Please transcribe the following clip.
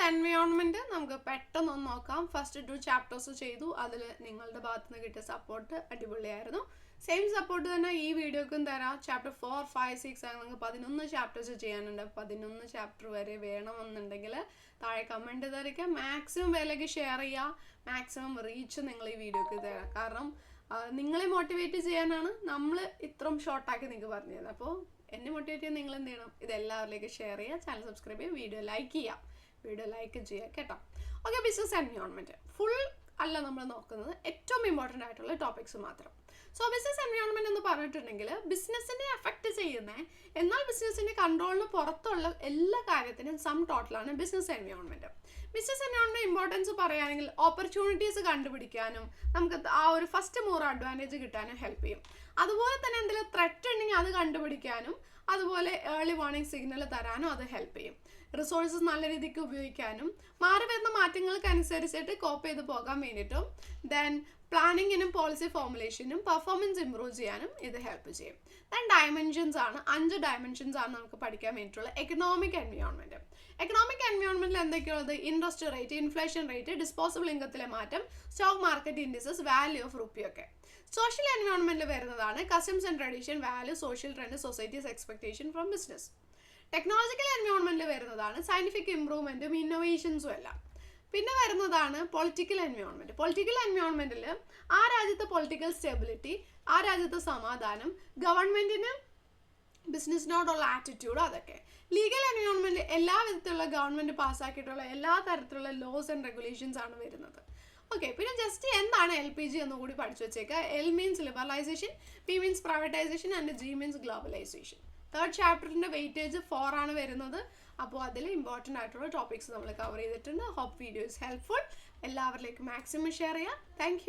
Environment നമുക്ക് പെട്ടെന്ന് ഒന്ന് നോക്കാം. ഫസ്റ്റ് 2 ചാപ്റ്റേഴ്സ് ചെയ്തു. അതിൽ നിങ്ങളുടെ ഭാഗത്ത് നിന്ന് കിട്ടിയ സപ്പോർട്ട് അടിപൊളിയായിരുന്നു. സെയിം സപ്പോർട്ട് തന്നെ ഈ വീഡിയോക്കും തരാം. ചാപ്റ്റർ 4, 5, 6 അങ്ങനെ 11 ചാപ്റ്റേഴ്സ് ചെയ്യാനുണ്ട്. 11 ചാപ്റ്റർ വരെ വേണമെന്നുണ്ടെങ്കിൽ താഴെ കമൻറ്റ് തരിക. മാക്സിമം വിലയ്ക്ക് ഷെയർ ചെയ്യുക. മാക്സിമം റീച്ച് നിങ്ങൾ ഈ വീഡിയോക്ക് തരാം. കാരണം നിങ്ങളെ മോട്ടിവേറ്റ് ചെയ്യാനാണ് നമ്മൾ ഇത്രയും ഷോർട്ടാക്കി നിങ്ങൾക്ക് പറഞ്ഞത്. അപ്പോൾ എന്നെ മോട്ടിവേറ്റ് ചെയ്യാൻ നിങ്ങൾ എന്ത് ചെയ്യണം? ഇത് എല്ലാവരിലേക്കും ഷെയർ ചെയ്യുക, ചാനൽ സബ്സ്ക്രൈബ് ചെയ്യുക, വീഡിയോ ലൈക്ക് ചെയ്യുക കേട്ടോ. ഓക്കെ, ബിസിനസ് എൻവയോൺമെൻറ്റ് ഫുൾ അല്ല നമ്മൾ നോക്കുന്നത്, ഏറ്റവും ഇമ്പോർട്ടൻ്റ് ആയിട്ടുള്ള ടോപ്പിക്സ് മാത്രം. സോ ബിസിനസ് എൻവയോൺമെൻറ്റ് എന്ന് പറഞ്ഞിട്ടുണ്ടെങ്കിൽ ബിസിനസ്സിനെ അഫക്റ്റ് ചെയ്യുന്ന എന്നാൽ ബിസിനസ്സിൻ്റെ കൺട്രോളിന് പുറത്തുള്ള എല്ലാ കാര്യത്തിനും സം ടോട്ടലാണ് business environment. Business environment importance പറയുകയാണെങ്കിൽ ഓപ്പർച്യൂണിറ്റീസ് കണ്ടുപിടിക്കാനും നമുക്ക് ആ ഒരു ഫസ്റ്റ് മൂവർ അഡ്വാൻറ്റേജ് കിട്ടാനും ഹെൽപ്പ് ചെയ്യും. അതുപോലെ തന്നെ എന്തെങ്കിലും ത്രെറ്റ് ഉണ്ടെങ്കിൽ അത് കണ്ടുപിടിക്കാനും അതുപോലെ ഏർലി വാർണിംഗ് സിഗ്നൽ തരാനും അത് ഹെൽപ്പ് ചെയ്യും. റിസോഴ്സസ് നല്ല രീതിക്ക് ഉപയോഗിക്കാനും മാറി വരുന്ന മാറ്റങ്ങൾക്കനുസരിച്ചിട്ട് കോപ്പ് ചെയ്ത് പോകാൻ വേണ്ടിയിട്ടും ദെൻ പ്ലാനിങ്ങിനും പോളിസി ഫോർമുലേഷനും പെർഫോമൻസ് ഇംപ്രൂവ് ചെയ്യാനും ഇത് ഹെൽപ്പ് ചെയ്യും. ദെൻ ഡയമെൻഷൻസ് ആണ്, 5 ഡയമെൻഷൻസ് ആണ് നമുക്ക് പഠിക്കാൻ വേണ്ടിയിട്ടുള്ള എക്കണോമിക് എൻവയോൺമെൻറ്റ്. എക്കണോമിക് എൻവയോൺമെൻറ്റിൽ എന്തൊക്കെയുള്ളത്? Interest rate, inflation rate, disposable ഇൻകത്തിലെ മാറ്റം, stock market indices, value of rupee ഒക്കെ. സോഷ്യൽ എൻവയോൺമെൻറ്റിൽ വരുന്നതാണ് customs and tradition, value, social trend, societies expectation from business. Technological എൻവയോൺമെൻറ്റിൽ വരുന്നതാണ് സയൻറ്റിഫിക് ഇംപ്രൂവ്മെൻറ്റും ഇന്നോവേഷൻസും എല്ലാം. പിന്നെ വരുന്നതാണ് പൊളിറ്റിക്കൽ എൻവയോൺമെൻറ്റ്. പൊളിറ്റിക്കൽ എൻവയോൺമെൻറ്റിൽ ആ രാജ്യത്തെ പൊളിറ്റിക്കൽ സ്റ്റെബിലിറ്റി, ആ രാജ്യത്തെ സമാധാനം, ഗവൺമെൻറ്റിന് ബിസിനസ്സിനോടുള്ള ആറ്റിറ്റ്യൂഡ്, അതൊക്കെ. ലീഗൽ എൻവയോൺമെൻറ്റ് എല്ലാ വിധത്തിലുള്ള ഗവൺമെൻറ് പാസ്സാക്കിയിട്ടുള്ള എല്ലാ തരത്തിലുള്ള ലോസ് ആൻഡ് റെഗുലേഷൻസ് ആണ് വരുന്നത്. ഓക്കെ, പിന്നെ ജസ്റ്റ് എന്താണ് LPG എന്ന് കൂടി പഠിച്ചു വെച്ചേക്കുക. L means liberalisation, P means privatisation and G means globalisation. 3rd ചാപ്റ്ററിൻ്റെ വെയിറ്റേജ് 4 ആണ് വരുന്നത്. അപ്പോൾ അതിൽ ഇമ്പോർട്ടൻ്റ് ആയിട്ടുള്ള ടോപ്പിക്സ് നമ്മൾ കവർ ചെയ്തിട്ടുണ്ട്. Hope video is helpful. എല്ലാവരിലേക്കും മാക്സിമം ഷെയർ ചെയ്യാം. താങ്ക്